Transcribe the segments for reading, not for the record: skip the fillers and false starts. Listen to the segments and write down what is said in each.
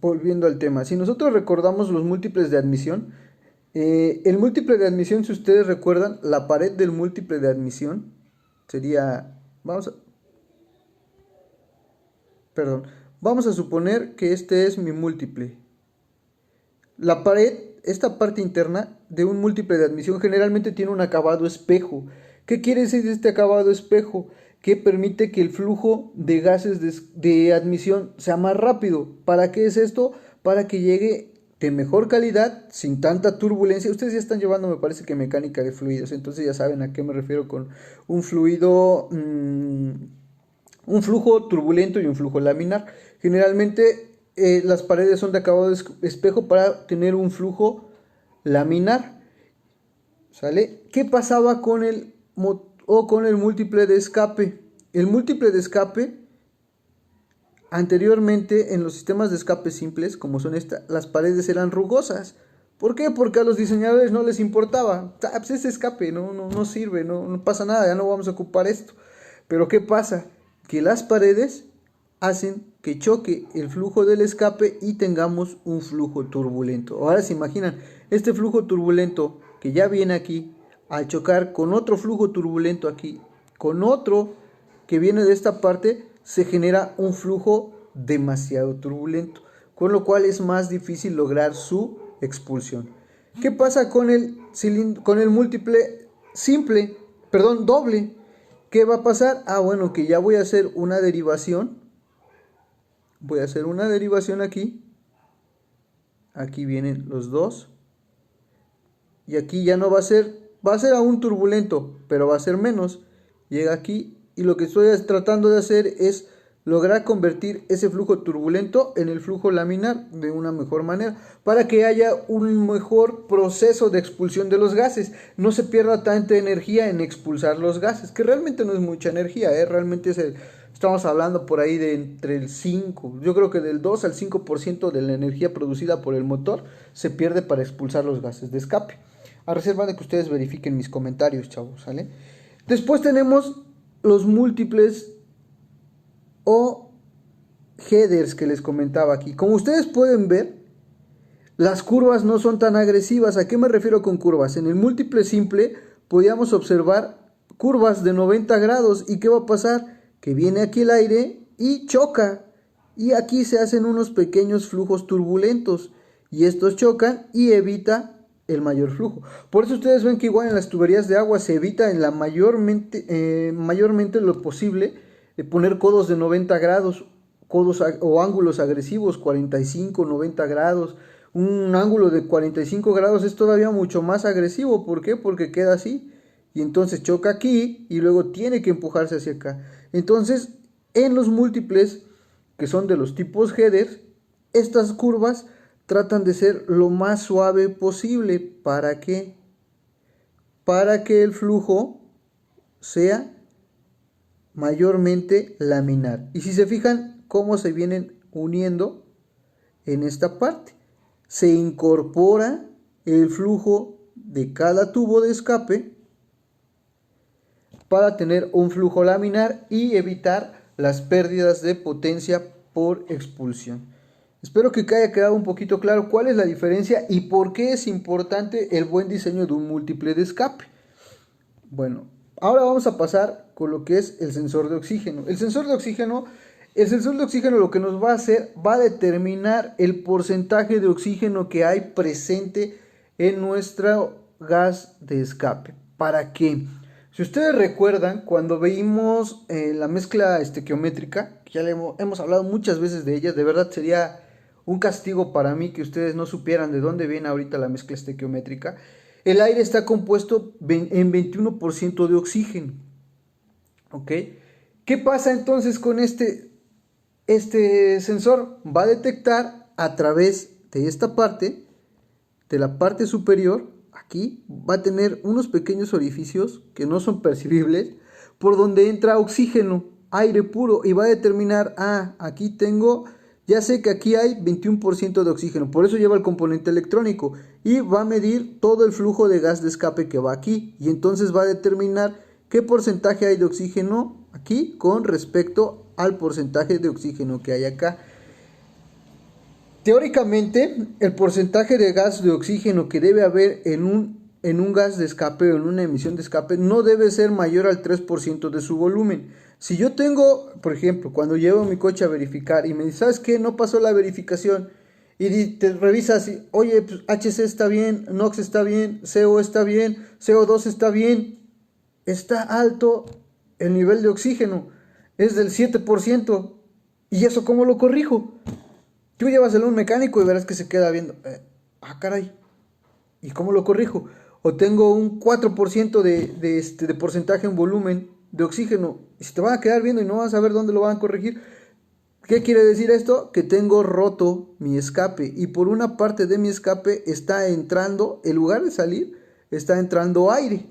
volviendo al tema, si nosotros recordamos los múltiples de admisión, el múltiple de admisión, si ustedes recuerdan, la pared del múltiple de admisión sería, perdón, vamos a suponer que este es mi múltiple. La pared, esta parte interna de un múltiple de admisión generalmente tiene un acabado espejo. ¿Qué quiere decir este acabado espejo? Que permite que el flujo de gases de admisión sea más rápido. ¿Para qué es esto? Para que llegue de mejor calidad, sin tanta turbulencia. Ustedes ya están llevando, me parece que mecánica de fluidos, entonces ya saben a qué me refiero con un fluido, un flujo turbulento y un flujo laminar. Generalmente las paredes son de acabado espejo para tener un flujo laminar. ¿Sale? ¿Qué pasaba con el múltiple de escape? El múltiple de escape, anteriormente en los sistemas de escape simples, como son estas, las paredes eran rugosas. ¿Por qué? Porque a los diseñadores no les importaba. Pues este escape no sirve, no pasa nada, ya no vamos a ocupar esto. Pero ¿qué pasa? Que las paredes hacen que choque el flujo del escape y tengamos un flujo turbulento. Ahora se imaginan, este flujo turbulento que ya viene aquí, al chocar con otro flujo turbulento aquí, con otro que viene de esta parte, se genera un flujo demasiado turbulento, con lo cual es más difícil lograr su expulsión. ¿Qué pasa con el múltiple simple, perdón, doble? ¿Qué va a pasar? Bueno, que ya voy a hacer una derivación. Voy a hacer una derivación aquí. Aquí vienen los dos. Y aquí ya no va a ser aún turbulento, pero va a ser menos. Llega aquí y lo que estoy tratando de hacer es lograr convertir ese flujo turbulento en el flujo laminar de una mejor manera, para que haya un mejor proceso de expulsión de los gases, no se pierda tanta energía en expulsar los gases, que realmente no es mucha energía, realmente estamos hablando por ahí de entre el 5, yo creo que del 2 al 5% de la energía producida por el motor se pierde para expulsar los gases de escape, a reserva de que ustedes verifiquen mis comentarios, chavos, ¿sale? Después tenemos los múltiples o headers que les comentaba aquí. Como ustedes pueden ver, las curvas no son tan agresivas. ¿A qué me refiero con curvas? En el múltiple simple podíamos observar curvas de 90 grados. ¿Y qué va a pasar? Que viene aquí el aire y choca. Y aquí se hacen unos pequeños flujos turbulentos. Y estos chocan y evita el mayor flujo. Por eso ustedes ven que igual en las tuberías de agua se evita en la mayormente lo posible poner codos de 90 grados, codos o ángulos agresivos, 45, 90 grados. Un ángulo de 45 grados es todavía mucho más agresivo. ¿Por qué? Porque queda así. Y entonces choca aquí y luego tiene que empujarse hacia acá. Entonces, en los múltiples, que son de los tipos header, estas curvas tratan de ser lo más suave posible. ¿Para qué? Para que el flujo sea mayormente laminar. Y si se fijan cómo se vienen uniendo en esta parte, se incorpora el flujo de cada tubo de escape para tener un flujo laminar y evitar las pérdidas de potencia por expulsión. Espero que haya quedado un poquito claro cuál es la diferencia y por qué es importante el buen diseño de un múltiple de escape. Bueno, ahora vamos a pasar con lo que es el sensor de oxígeno. El sensor de oxígeno lo que nos va a hacer, va a determinar el porcentaje de oxígeno que hay presente en nuestro gas de escape. ¿Para qué? Si ustedes recuerdan, cuando veíamos la mezcla estequiométrica, que ya hemos hablado muchas veces de ella, de verdad sería un castigo para mí que ustedes no supieran de dónde viene ahorita la mezcla estequiométrica. El aire está compuesto en 21% de oxígeno. ¿Ok? ¿Qué pasa entonces con este sensor? Va a detectar a través de esta parte, de la parte superior, aquí, va a tener unos pequeños orificios que no son percibibles, por donde entra oxígeno, aire puro, y va a determinar, aquí tengo, ya sé que aquí hay 21% de oxígeno, por eso lleva el componente electrónico, y va a medir todo el flujo de gas de escape que va aquí, y entonces va a determinar qué porcentaje hay de oxígeno aquí con respecto al porcentaje de oxígeno que hay acá. Teóricamente, el porcentaje de gas de oxígeno que debe haber en un gas de escape o en una emisión de escape no debe ser mayor al 3% de su volumen. Si yo tengo, por ejemplo, cuando llevo mi coche a verificar y me dice, ¿sabes qué? No pasó la verificación. Y te revisas y, oye, pues HC está bien, NOx está bien, CO está bien, CO2 está bien. Está alto el nivel de oxígeno. Es del 7%. ¿Y eso cómo lo corrijo? Tú llévaselo a un mecánico y verás que se queda viendo. Caray. ¿Y cómo lo corrijo? O tengo un 4% de porcentaje en volumen de oxígeno. Y se te van a quedar viendo y no vas a saber dónde lo van a corregir. ¿Qué quiere decir esto? Que tengo roto mi escape. Y por una parte de mi escape está entrando, en lugar de salir, está entrando aire.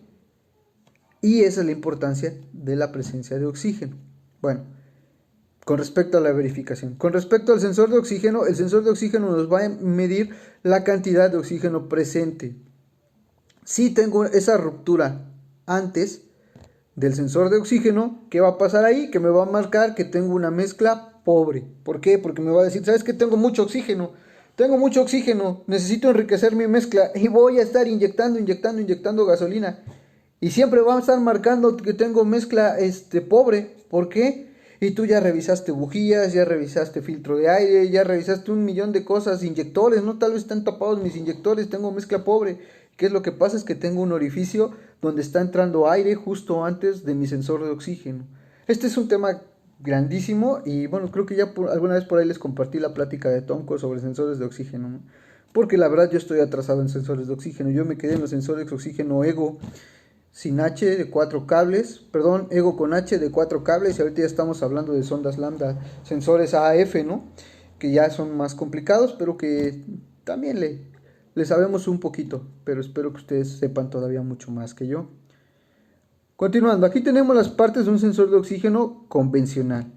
Y esa es la importancia de la presencia de oxígeno. Bueno, con respecto a la verificación. Con respecto al sensor de oxígeno, el sensor de oxígeno nos va a medir la cantidad de oxígeno presente. Si tengo esa ruptura antes del sensor de oxígeno, ¿qué va a pasar ahí? Que me va a marcar que tengo una mezcla pobre. ¿Por qué? Porque me va a decir, ¿sabes qué? Tengo mucho oxígeno, necesito enriquecer mi mezcla y voy a estar inyectando gasolina. Y siempre va a estar marcando que tengo mezcla pobre. ¿Por qué? Y tú ya revisaste bujías, ya revisaste filtro de aire, ya revisaste un millón de cosas, inyectores, ¿no? Tal vez están tapados mis inyectores, tengo mezcla pobre. ¿Qué es lo que pasa? Es que tengo un orificio donde está entrando aire justo antes de mi sensor de oxígeno. Este es un tema grandísimo y bueno, creo que ya alguna vez por ahí les compartí la plática de Tomco sobre sensores de oxígeno, ¿no? Porque la verdad yo estoy atrasado en sensores de oxígeno. Yo me quedé en los sensores de oxígeno Ego sin H de 4 cables, perdón, Ego con H de 4 cables, y ahorita ya estamos hablando de sondas lambda, sensores AF, ¿no? Que ya son más complicados, pero que también le sabemos un poquito, pero espero que ustedes sepan todavía mucho más que yo. Continuando, aquí tenemos las partes de un sensor de oxígeno convencional.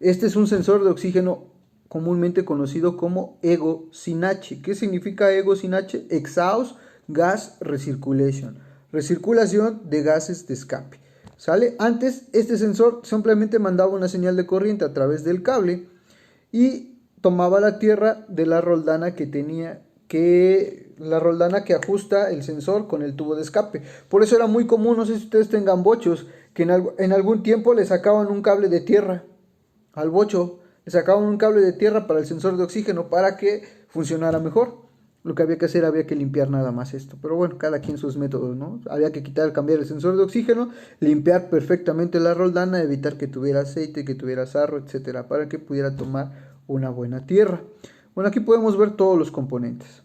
Este es un sensor de oxígeno comúnmente conocido como Ego sin H. ¿Qué significa Ego sin H? Exhaust Gas Recirculation. Recirculación de gases de escape. ¿Sale? Antes este sensor simplemente mandaba una señal de corriente a través del cable y tomaba la tierra de la roldana que tenía la roldana que ajusta el sensor con el tubo de escape. Por eso era muy común, no sé si ustedes tengan bochos, que en algún tiempo le sacaban un cable de tierra al bocho, le sacaban un cable de tierra para el sensor de oxígeno para que funcionara mejor. Lo que había que hacer, había que limpiar nada más esto. Pero bueno, cada quien sus métodos, ¿no? Había que cambiar el sensor de oxígeno, limpiar perfectamente la roldana, evitar que tuviera aceite, que tuviera sarro, etcétera, para que pudiera tomar una buena tierra. Bueno, aquí podemos ver todos los componentes.